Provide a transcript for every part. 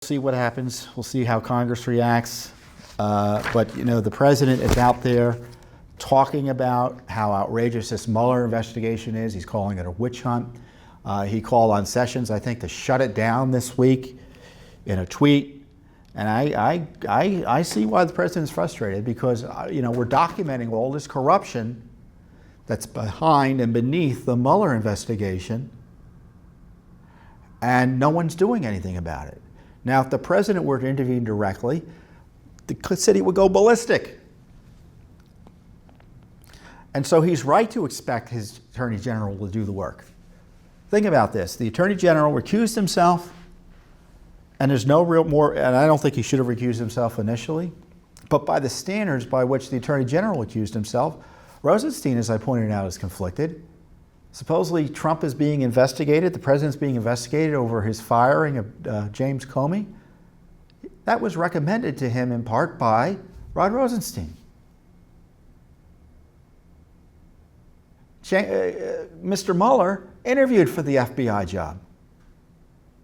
See what happens. We'll see how Congress reacts. But you know, the president is out there talking about how outrageous this Mueller investigation is. He's calling it a witch hunt. He called on Sessions, I think, to shut it down this week in a tweet. And I see why the president's frustrated, because you know, we're documenting all this corruption that's behind and beneath the Mueller investigation, and no one's doing anything about it. Now, if the president were to intervene directly, the city would go ballistic. And so he's right to expect his attorney general to do the work. Think about this. The attorney general recused himself, and there's no real more, and I don't think he should have recused himself initially, but by the standards by which the attorney general accused himself, Rosenstein, as I pointed out, is conflicted. Supposedly Trump is being investigated, the president's being investigated over his firing of James Comey. That was recommended to him in part by Rod Rosenstein. Mr. Mueller interviewed for the FBI job.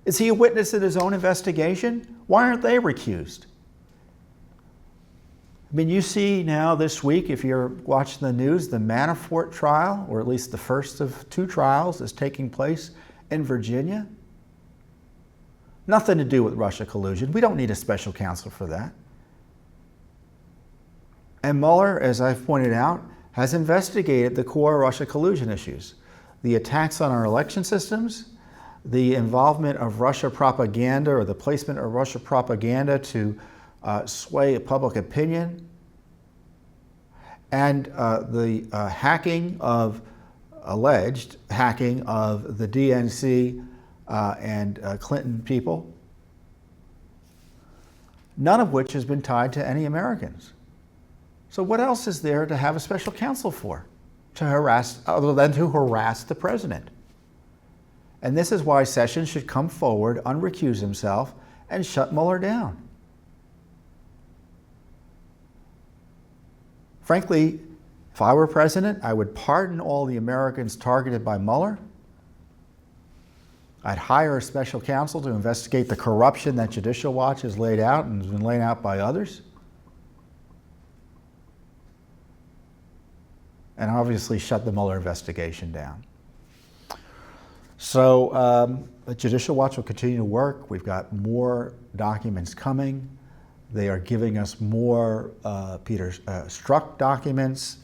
Is he a witness in his own investigation? Why aren't they recused? I mean, you see now this week, if you're watching the news, the Manafort trial, or at least the first of two trials, is taking place in Virginia. Nothing to do with Russia collusion. We don't need a special counsel for that. And Mueller, as I've pointed out, has investigated the core Russia collusion issues. The attacks on our election systems, the involvement of Russia propaganda, or the placement of Russia propaganda to sway public opinion, and the alleged hacking of the DNC and Clinton people, none of which has been tied to any Americans. So what else is there to have a special counsel for, other than to harass the president? And this is why Sessions should come forward, unrecuse himself, and shut Mueller down. Frankly, if I were president, I would pardon all the Americans targeted by Mueller. I'd hire a special counsel to investigate the corruption that Judicial Watch has laid out and has been laid out by others. And obviously shut the Mueller investigation down. So the Judicial Watch will continue to work. We've got more documents coming. They are giving us more Peter Strzok documents.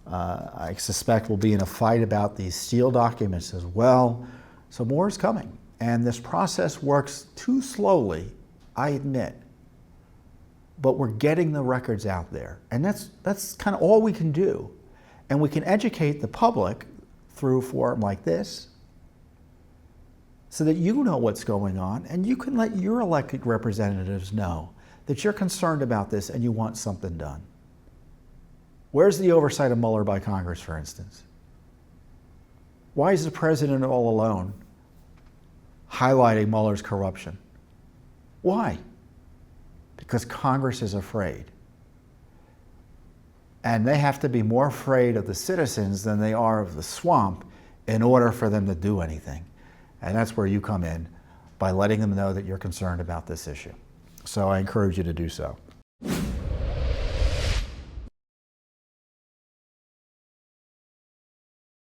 I suspect we'll be in a fight about these Steele documents as well. So more is coming. And this process works too slowly, I admit. But we're getting the records out there. And that's kind of all we can do. And we can educate the public through a forum like this, so that you know what's going on, and you can let your elected representatives know that you're concerned about this and you want something done. Where's the oversight of Mueller by Congress, for instance? Why is the president all alone highlighting Mueller's corruption? Why? Because Congress is afraid. And they have to be more afraid of the citizens than they are of the swamp in order for them to do anything. And that's where you come in, by letting them know that you're concerned about this issue. So I encourage you to do so.